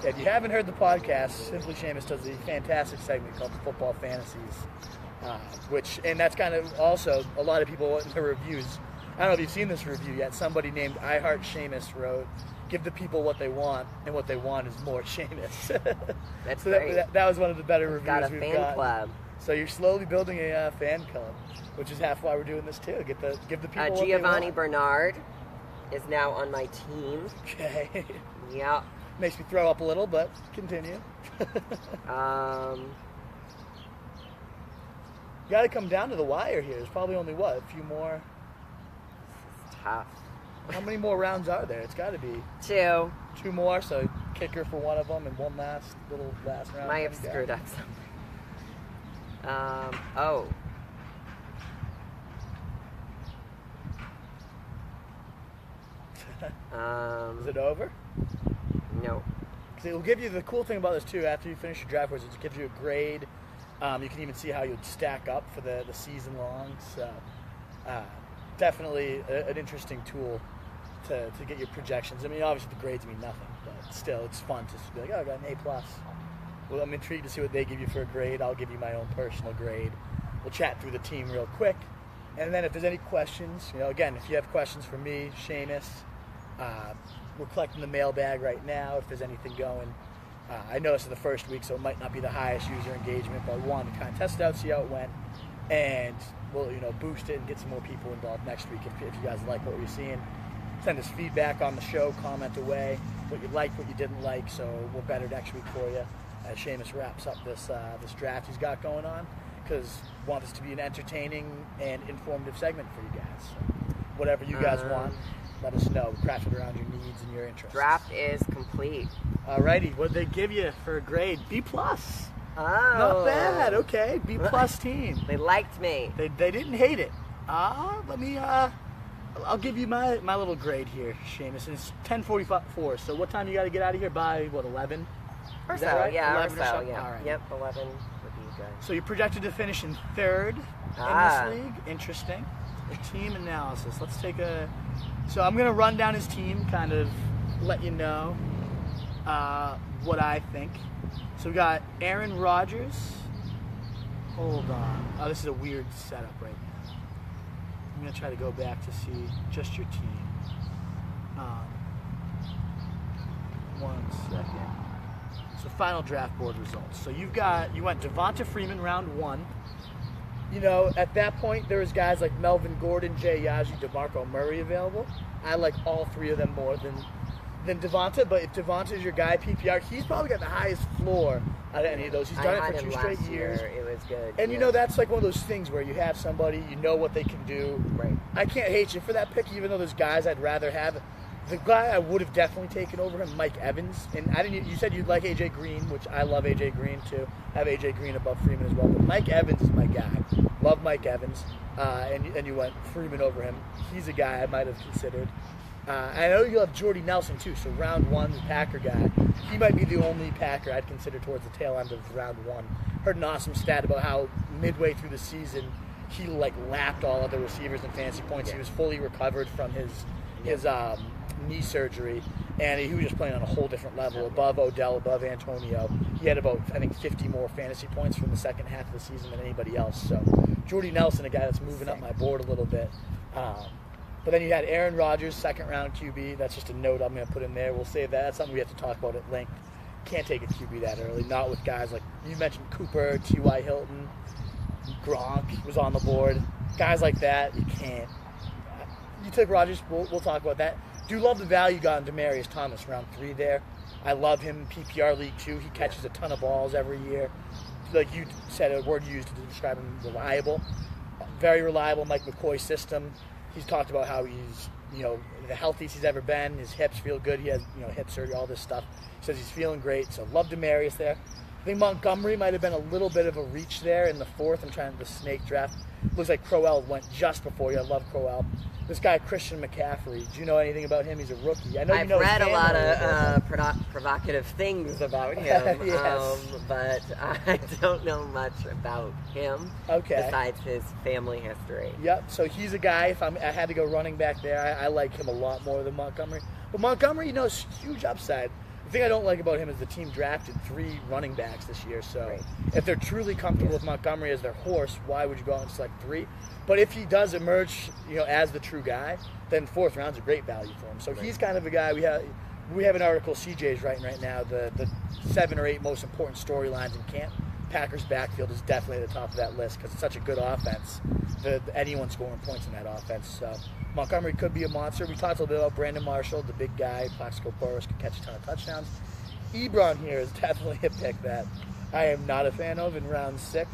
if you haven't heard the podcast, Simply Shamus does a fantastic segment called the Football Fantasies, and that's kind of also a lot of people in the reviews. I don't know if you've seen this review yet. Somebody named I Heart Shamus wrote, "Give the people what they want, and what they want is more Shamus." That's so great. that was one of the better reviews got a we've fan gotten. club. So you're slowly building a fan club, which is half why we're doing this too. Give the people what Giovanni they want. Bernard is now on my team. Okay. Yeah. Makes me throw up a little, but continue. You got to come down to the wire here. There's probably only a few more. Tough. How many more rounds are there? It's got to be 2 more, so kicker for one of them and one last round. Might have screwed up something. Is it over? No. Because it will give you the cool thing about this too. After you finish your draft, is it gives you a grade. You can even see how you'd stack up for the season long. So. Definitely an interesting tool to get your projections. I mean, obviously the grades mean nothing, but still, it's fun to be like, oh, I got an A+. Well, I'm intrigued to see what they give you for a grade. I'll give you my own personal grade. We'll chat through the team real quick. And then if there's any questions, again, if you have questions for me, Shamus, we're collecting the mailbag right now if there's anything going. I know this is the first week, so it might not be the highest user engagement, but I wanted to kind of test it out, see how it went. And we'll, boost it and get some more people involved next week if you guys like what we're seeing. Send us feedback on the show, comment away, what you liked, what you didn't like, so we're better next week for you as Shamus wraps up this draft he's got going on, because we want this to be an entertaining and informative segment for you guys. So whatever you guys want, let us know. We craft it around your needs and your interests. Draft is complete. Alrighty, what'd they give you for a grade? B+. Oh. Not bad, okay. B+ team. They liked me. They didn't hate it. Let me, I'll give you my little grade here, Shamus. It's 10:44, so what time you got to get out of here? By, what, 11? Or Is so, that right? yeah, 11 or so, something? yeah. All right. Yep, 11 would be good. So you're projected to finish in third in this league. Interesting. The team analysis. Let's take a... So I'm going to run down his team, kind of let you know what I think. So we got Aaron Rodgers. Hold on. Oh, this is a weird setup right now. I'm going to try to go back to see just your team. 1 second. So final draft board results. So you went Devonta Freeman round 1. You know, at that point, there was guys like Melvin Gordon, Jay Yaji, DeMarco Murray available. I like all three of them more than Devonta, but if Devonta is your guy, PPR, he's probably got the highest floor out of any of those. He's done it for 2 straight years. It was good. And you know, that's like one of those things where you have somebody, you know what they can do. Right. I can't hate you for that pick, even though there's guys I'd rather have. The guy I would have definitely taken over him, Mike Evans. And I didn't. You said you'd like AJ Green, which I love AJ Green too. I have AJ Green above Freeman as well. But Mike Evans is my guy. Love Mike Evans. And you went Freeman over him. He's a guy I might have considered. I know you love Jordy Nelson too. So round 1, the Packer guy. He might be the only Packer I'd consider towards the tail end of round 1. Heard an awesome stat about how midway through the season he like lapped all other receivers in fantasy points. Yeah. He was fully recovered from his knee surgery, and he was just playing on a whole different level, above Odell, above Antonio. He had about, I think, 50 more fantasy points from the second half of the season than anybody else. So Jordy Nelson, a guy that's moving up my board a little bit. But then you had Aaron Rodgers, second-round QB. That's just a note I'm going to put in there. We'll save that. That's something we have to talk about at length. Can't take a QB that early, not with guys like, you mentioned Cooper, T.Y. Hilton, Gronk was on the board. Guys like that, you can't. You took Rodgers, we'll talk about that. Do love the value you got in Demaryius Thomas, round 3 there. I love him in PPR League too. He catches a ton of balls every year. Like you said, a word you used to describe him, reliable. Very reliable, Mike McCoy system. He's talked about how he's, the healthiest he's ever been. His hips feel good. He has, hip surgery, all this stuff. He says he's feeling great. So love Demaryius there. I think Montgomery might have been a little bit of a reach there in the 4th. I'm trying to snake draft. Looks like Crowell went just before you. I love Crowell. This guy, Christian McCaffrey, do you know anything about him? He's a rookie. I know I've read a lot of provocative things about him, yes. But I don't know much about him besides his family history. Yep, so he's a guy, if I had to go running back there, I like him a lot more than Montgomery. But Montgomery, is huge upside. The thing I don't like about him is the team drafted 3 running backs this year. So if they're truly comfortable with Montgomery as their horse, why would you go out and select 3? But if he does emerge, as the true guy, then 4th round's a great value for him. So he's kind of a guy. We have an article CJ's writing right now, the 7 or 8 most important storylines in camp. Packers backfield is definitely at the top of that list because it's such a good offense. Anyone scoring points in that offense. So Montgomery could be a monster. We talked a little bit about Brandon Marshall, the big guy. Plaxico Burress could catch a ton of touchdowns. Ebron here is definitely a pick that I am not a fan of in round 6.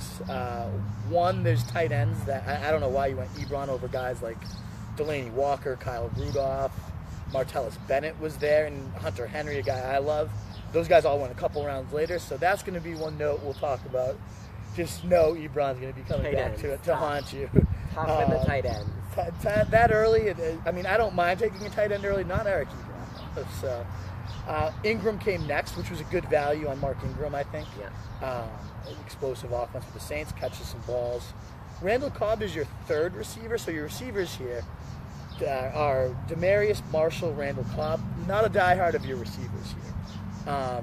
One, there's tight ends that I don't know why you went Ebron over guys like Delaney Walker, Kyle Rudolph, Martellus Bennett was there, and Hunter Henry, a guy I love. Those guys all went a couple rounds later, so that's going to be one note we'll talk about. Just know Ebron's going to be coming back to haunt you. Top in the tight end. That early, I don't mind taking a tight end early, not Eric Ebron. So Ingram came next, which was a good value on Mark Ingram, I think. Yeah. Explosive offense with the Saints, catches some balls. Randall Cobb is your 3rd receiver, so your receivers here are Demaryius, Marshall, Randall Cobb. Not a diehard of your receivers here.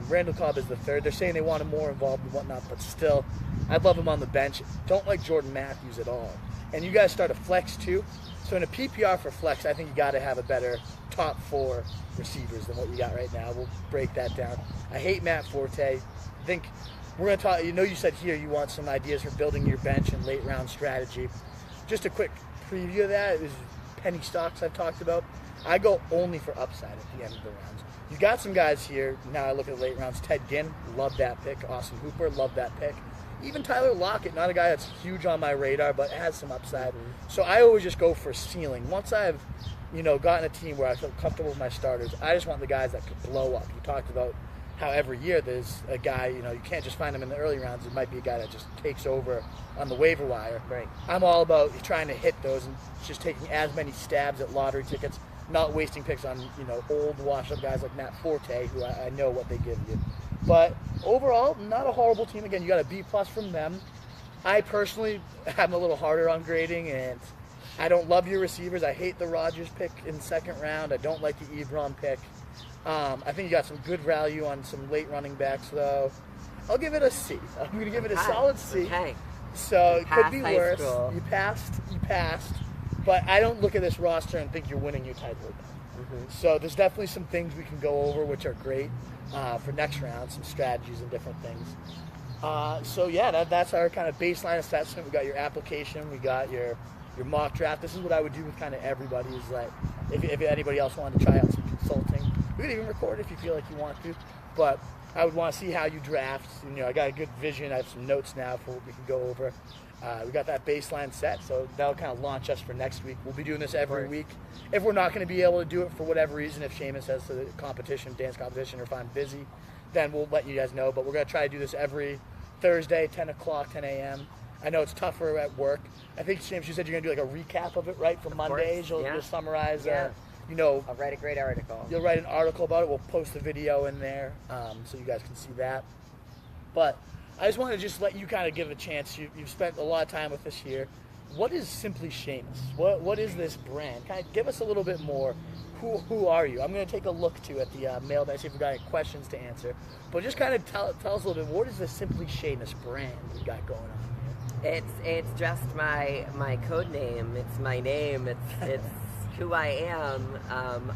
Randall Cobb is the 3rd. They're saying they want him more involved and whatnot, but still, I'd love him on the bench. Don't like Jordan Matthews at all. And you guys start a flex too. So in a PPR for flex, I think you got to have a better top 4 receivers than what you got right now. We'll break that down. I hate Matt Forte. I think we're going to talk. You said here you want some ideas for building your bench and late round strategy. Just a quick preview of that is penny stocks I've talked about. I go only for upside at the end of the rounds. You got some guys here. Now I look at the late rounds. Ted Ginn, love that pick. Austin Hooper, love that pick. Even Tyler Lockett, not a guy that's huge on my radar, but has some upside. So I always just go for ceiling. Once I've, gotten a team where I feel comfortable with my starters, I just want the guys that could blow up. You talked about how every year there's a guy, you can't just find him in the early rounds. It might be a guy that just takes over on the waiver wire. Right. I'm all about trying to hit those and just taking as many stabs at lottery tickets, not wasting picks on, old washed-up guys like Matt Forte, who I know what they give you. But overall, not a horrible team. Again, you got a B+ from them. I personally am a little harder on grading, and I don't love your receivers. I hate the Rodgers pick in the second round. I don't like the Ebron pick. I think you got some good value on some late running backs, though. I'll give it a C. I'm going to give it a solid C. Okay. So it could be worse. School. You passed. But I don't look at this roster and think you're winning your title. So there's definitely some things we can go over, which are great for next round, some strategies and different things. That's our kind of baseline assessment. We got your application. We got your mock draft. This is what I would do with kind of everybody, is like if anybody else wanted to try out some consulting, we could even record if you feel like you want to. But I would want to see how you draft. I got a good vision. I have some notes now for what we can go over. We got that baseline set, so that'll kind of launch us for next week. We'll be doing this every week. If we're not going to be able to do it for whatever reason, if Shamus has the dance competition, or if I'm busy, then we'll let you guys know. But we're going to try to do this every Thursday, 10 o'clock, 10 a.m. I know it's tougher at work. I think, Shamus, you said you're going to do like a recap of it, right, for Mondays? You'll summarize, I'll write a great article. You'll write an article about it. We'll post the video in there so you guys can see that. But I just want to just let you kind of give a chance. You've spent a lot of time with us here. What is Simply Shamus? What is this brand? Kind of give us a little bit more. Who are you? I'm going to take a look, too, at the mail to see if we've got any questions to answer. But just kind of tell us a little bit, what is the Simply Shamus brand we got going on here? It's just my code name. It's my name. It's who I am. I'm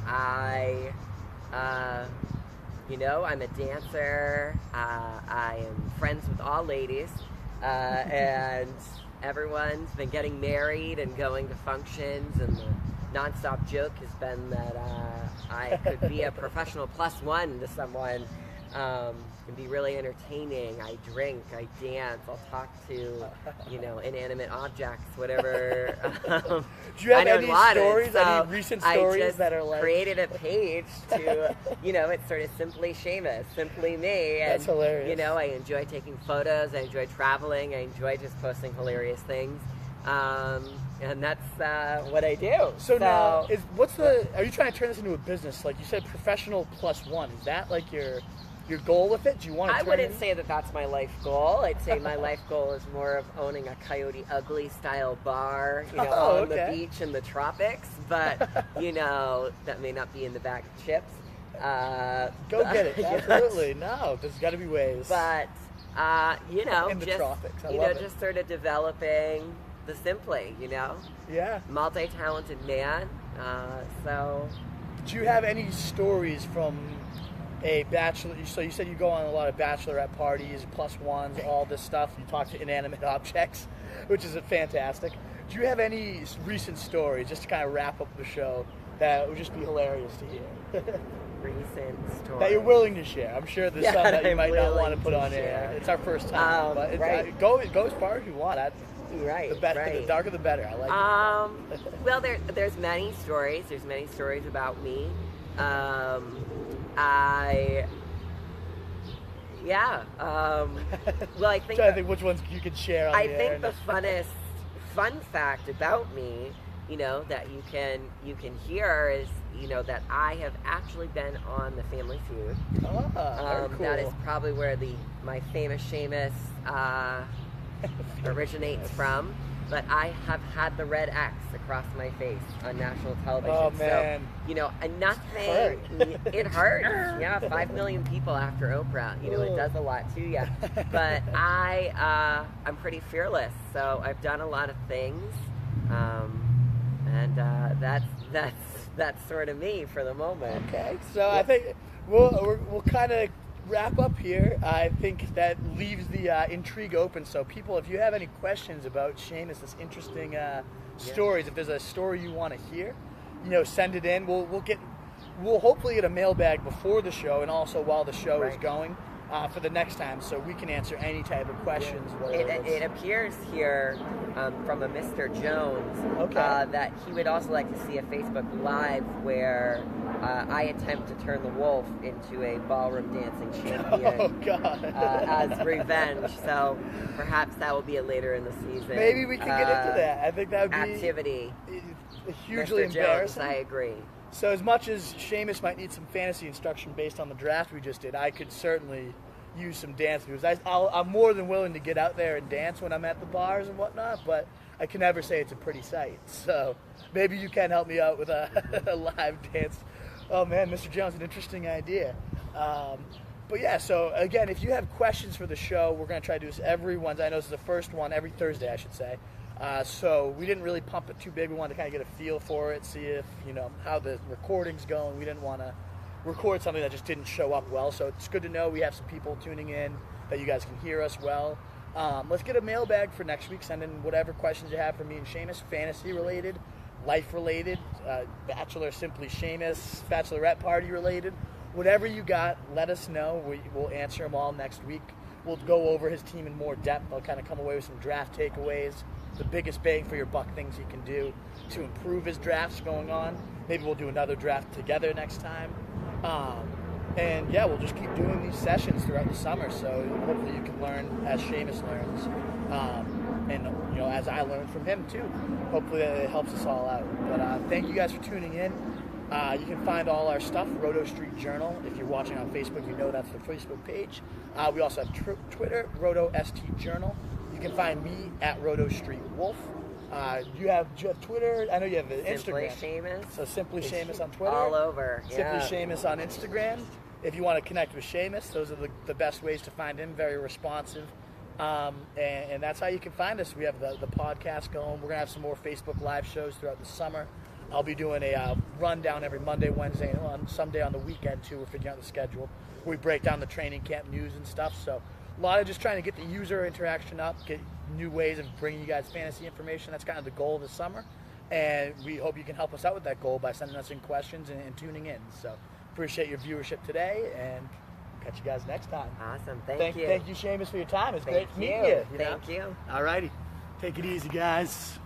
a dancer. I am friends with all ladies, and everyone's been getting married and going to functions, and the nonstop joke has been that I could be a professional +1 to someone, and be really entertaining. I drink, I dance, I'll talk to, inanimate objects, whatever. Do you have any stories, any recent stories that are like... I created a page to, it's sort of Simply Shamus, Simply Me. And, that's hilarious. I enjoy taking photos, I enjoy traveling, I enjoy just posting hilarious things. And that's what I do. So now, are you trying to turn this into a business? Like you said, professional +1. Is that like your goal with it? Do you want to I wouldn't say that that's my life goal. I'd say my life goal is more of owning a Coyote Ugly style bar, on the beach in the tropics. But, that may not be in the bag of chips. Go get it. Absolutely. No, there's got to be ways. But, in the tropics. I love it. Just sort of developing the Simply, Yeah. Multi-talented man. So. Do you have any stories from a bachelor? So you said you go on a lot of bachelorette parties, +1s, all this stuff. You talk to inanimate objects, which is fantastic. Do you have any recent stories, just to kind of wrap up the show, that would just be hilarious to hear? Recent stories that you're willing to share. I'm sure there's some that you might not want to put on air. It's our first time, but go as far as you want. Right. The darker the better. I like it. Well, there's many stories. There's many stories about me. Well, I think. I think which ones you can share. I think the fun fact about me, that you can hear is, that I have actually been on the Family Feud. Very cool. That is probably where my famous Shamus originates from. But I have had the red X across my face on national television. Oh, man. So, nothing. It hurts. Yeah, 5 million people after Oprah. It does a lot to you. But I'm pretty fearless. So I've done a lot of things. And that's sort of me for the moment. Okay. So I think we'll kind of wrap up here. I think that leaves the intrigue open. So people, if you have any questions about Shamus, this interesting stories, if there's a story you want to hear, send it in. We'll hopefully get a mailbag before the show and also while the show is going for the next time, so we can answer any type of questions. It appears here from a Mr. Jones that he would also like to see a Facebook Live where I attempt to turn the wolf into a ballroom dancing champion. Oh, God. As revenge. So perhaps that will be later in the season. Maybe we can get into that. I think that would be activity. Hugely Mr. embarrassing. Jones, I agree. So as much as Shamus might need some fantasy instruction based on the draft we just did, I could certainly use some dance moves. I'm more than willing to get out there and dance when I'm at the bars and whatnot, but I can never say it's a pretty sight. So maybe you can help me out with a live dance. Oh man, Mr. Jones, an interesting idea. But yeah, so again, if you have questions for the show, we're going to try to do this every Wednesday. I know this is the first one, every Thursday, I should say. So we didn't really pump it too big. We wanted to kind of get a feel for it, see if, how the recording's going. We didn't want to record something that just didn't show up well. So it's good to know we have some people tuning in, that you guys can hear us well. Let's get a mailbag for next week. Send in whatever questions you have for me and Shamus, fantasy related, life related, Bachelor Simply Shamus, Bachelorette Party related. Whatever you got, let us know. We'll answer them all next week. We'll go over his team in more depth. I'll kind of come away with some draft takeaways, the biggest bang for your buck things he can do to improve his drafts going on. Maybe we'll do another draft together next time. And yeah, we'll just keep doing these sessions throughout the summer. So hopefully you can learn as Shamus learns. And as I learned from him too. Hopefully it helps us all out. But thank you guys for tuning in. You can find all our stuff, Roto Street Journal. If you're watching on Facebook, you know that's the Facebook page. We also have Twitter, Roto ST Journal. You can find me at Roto Street Wolf. You have Twitter. I know you have Instagram. Simply Shamus. So Simply Shamus on Twitter. All over. Simply Shamus on Instagram. If you want to connect with Shamus, those are the best ways to find him. Very responsive. And that's how you can find us. We have the podcast going. We're going to have some more Facebook Live shows throughout the summer. I'll be doing a rundown every Monday, Wednesday, and on someday on the weekend, too. We're figuring out the schedule. We break down the training camp news and stuff. So a lot of just trying to get the user interaction up, get new ways of bringing you guys fantasy information. That's kind of the goal of the summer. And we hope you can help us out with that goal by sending us in questions and tuning in. So appreciate your viewership today, and catch you guys next time. Awesome. Thank you. Thank you, Shamus, for your time. It's great meeting you. Thank you. All righty. Take it easy, guys.